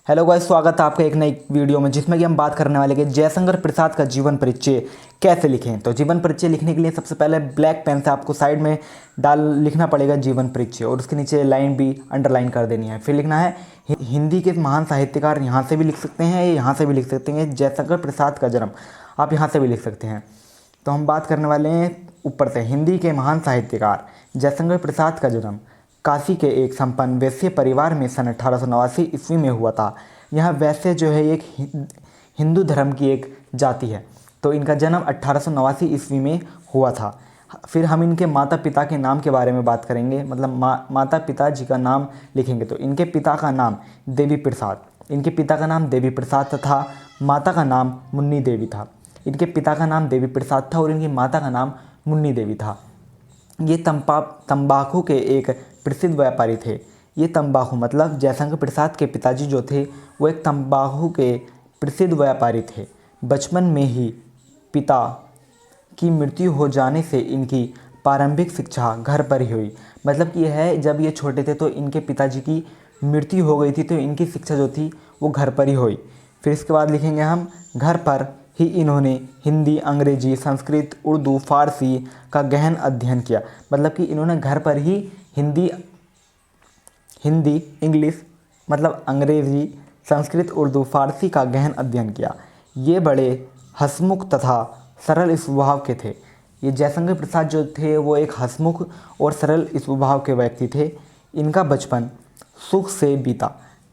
Hello guys, स्वागत है आपका एक नई वीडियो में जिसमें कि हम बात करने वाले हैं जयशंकर प्रसाद का जीवन परिचय कैसे लिखें। तो जीवन परिचय लिखने के लिए सबसे पहले ब्लैक पेन से आपको साइड में लिखना पड़ेगा जीवन परिचय, और उसके नीचे लाइन भी अंडरलाइन कर देनी है। फिर लिखना है हिंदी के महान साहित्यकार, यहाँ से भी लिख सकते हैं, यहाँ से भी लिख सकते हैं। जयशंकर प्रसाद का जन्म आप यहाँ से भी लिख सकते हैं। तो हम बात करने वाले हैं ऊपर से, हिंदी के महान साहित्यकार जयशंकर प्रसाद का जन्म काशी के एक संपन्न वैश्य परिवार में सन 1889 ईस्वी में हुआ था। यह वैश्य जो है एक हिंदू धर्म की एक जाति है। तो इनका जन्म 1889 ईस्वी में हुआ था। फिर हम इनके माता पिता के नाम के बारे में बात करेंगे, मतलब माता पिता जी का नाम लिखेंगे। तो इनके पिता का नाम देवी प्रसाद, इनके पिता का नाम देवी प्रसाद तथा माता का नाम मुन्नी देवी था। इनके पिता का नाम देवी प्रसाद था और इनकी माता का नाम मुन्नी देवी था। ये तंबाकू के एक प्रसिद्ध व्यापारी थे। ये तंबाकू मतलब जयशंकर प्रसाद के पिताजी जो थे वो एक तंबाकू के प्रसिद्ध व्यापारी थे। बचपन में ही पिता की मृत्यु हो जाने से इनकी प्रारंभिक शिक्षा घर पर ही हुई। मतलब कि यह है, जब ये छोटे थे तो इनके पिताजी की मृत्यु हो गई थी, तो इनकी शिक्षा जो थी वो घर पर ही हुई। फिर इसके बाद लिखेंगे हम घर पर ही इन्होंने हिंदी, अंग्रेजी, संस्कृत, उर्दू, फारसी का गहन अध्ययन किया। मतलब कि इन्होंने घर पर ही हिंदी, इंग्लिश मतलब अंग्रेजी, संस्कृत, उर्दू, फारसी का गहन अध्ययन किया। ये बड़े हंसमुख तथा सरल स्वभाव के थे। ये जयशंकर प्रसाद जो थे वो एक हंसमुख और सरल स्वभाव के व्यक्ति थे। इनका बचपन सुख से बीता,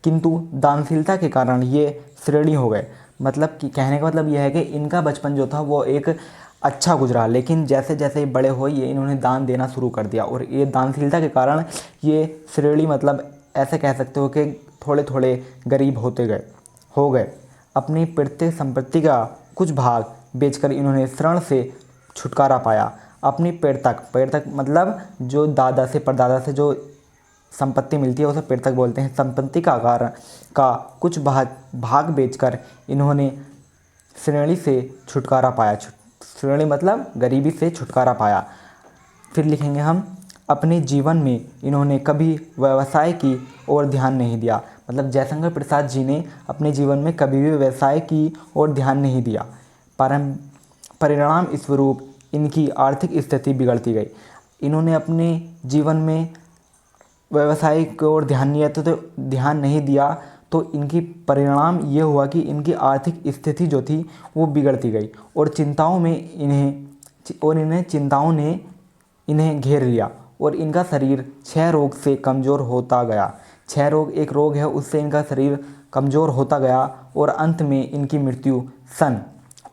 किंतु दानशीलता के कारण ये श्रेणी हो गए। मतलब कि कहने का मतलब यह है कि इनका बचपन जो था वो एक अच्छा गुजरा, लेकिन जैसे जैसे ये बड़े हुए ये इन्होंने दान देना शुरू कर दिया, और ये दानशीलता के कारण ये श्रेणी मतलब ऐसे कह सकते हो कि थोड़े थोड़े गरीब हो गए। अपनी प्रत्येक संपत्ति का कुछ भाग बेचकर इन्होंने ऋण से छुटकारा पाया। अपनी पेड़ तक मतलब जो दादा से परदादा से जो संपत्ति मिलती है उसे पेड़ तक बोलते हैं। संपत्ति का कुछ भाग बेचकर इन्होंने श्रेणी से छुटकारा पाया। श्रेणी मतलब गरीबी से छुटकारा पाया। फिर लिखेंगे हम अपने जीवन में इन्होंने कभी व्यवसाय की ओर ध्यान नहीं दिया। मतलब जयशंकर प्रसाद जी ने अपने जीवन में कभी भी व्यवसाय की ओर ध्यान नहीं दिया। परिणाम स्वरूप इनकी आर्थिक स्थिति बिगड़ती गई। इन्होंने अपने जीवन में व्यवसाय की ओर ध्यान नहीं दिया, तो इनकी परिणाम ये हुआ कि इनकी आर्थिक स्थिति जो थी वो बिगड़ती गई, और चिंताओं ने इन्हें घेर लिया, और इनका शरीर क्षय रोग से कमज़ोर होता गया। क्षय रोग एक रोग है, उससे इनका शरीर कमज़ोर होता गया, और अंत में इनकी मृत्यु सन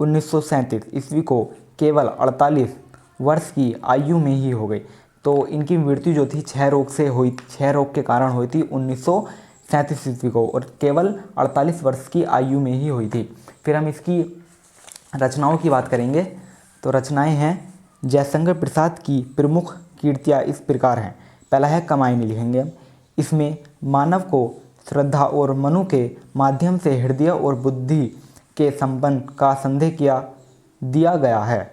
1937 ईस्वी को केवल 48 वर्ष की आयु में ही हो गई। तो इनकी मृत्यु जो थी क्षय रोग के कारण हुई थी 1937 ईस्वी को, और केवल 48 वर्ष की आयु में ही हुई थी। फिर हम इसकी रचनाओं की बात करेंगे। तो रचनाएं हैं जयशंकर प्रसाद की प्रमुख कीर्तियाँ इस प्रकार हैं। पहला है कमायनी, लिखेंगे। इसमें मानव को श्रद्धा और मनु के माध्यम से हृदय और बुद्धि के संपन्न का संदेह दिया गया है।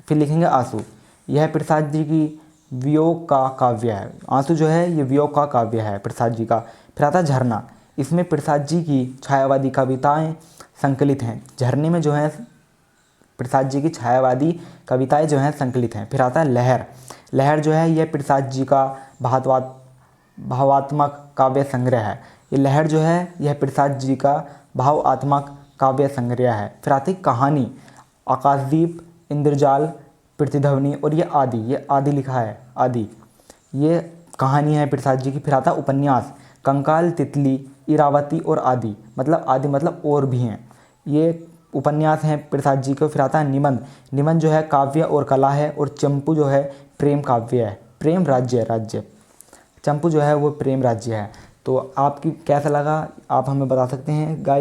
फिर लिखेंगे आंसू। यह प्रसाद जी की वियोग का काव्य है। आंसू जो है ये वियोग का काव्य है प्रसाद जी का। फिर आता झरना। इसमें प्रसाद जी की छायावादी कविताएं संकलित हैं। झरने में जो है प्रसाद जी की छायावादी कविताएं जो हैं संकलित हैं। फिर आता है लहर। लहर जो है यह प्रसाद जी का भावात्मक काव्य संग्रह है। ये लहर जो है यह प्रसाद जी का भावात्मक काव्य संग्रह है। फिर आती कहानी। आकाशदीप, इंद्रजाल, प्रतिध्वनि, और ये आदि लिखा है। आदि ये कहानी है प्रसाद जी की। फिर आता उपन्यास। कंकाल, तितली, इरावती और आदि मतलब और भी हैं, ये उपन्यास हैं प्रसाद जी को। फिर आता है निबंध। निबंध जो है काव्य और कला है, और चंपू जो है प्रेम काव्य है। प्रेम राज्य चंपू जो है वो प्रेम राज्य है। तो आपकी कैसा लगा आप हमें बता सकते हैं गाइस।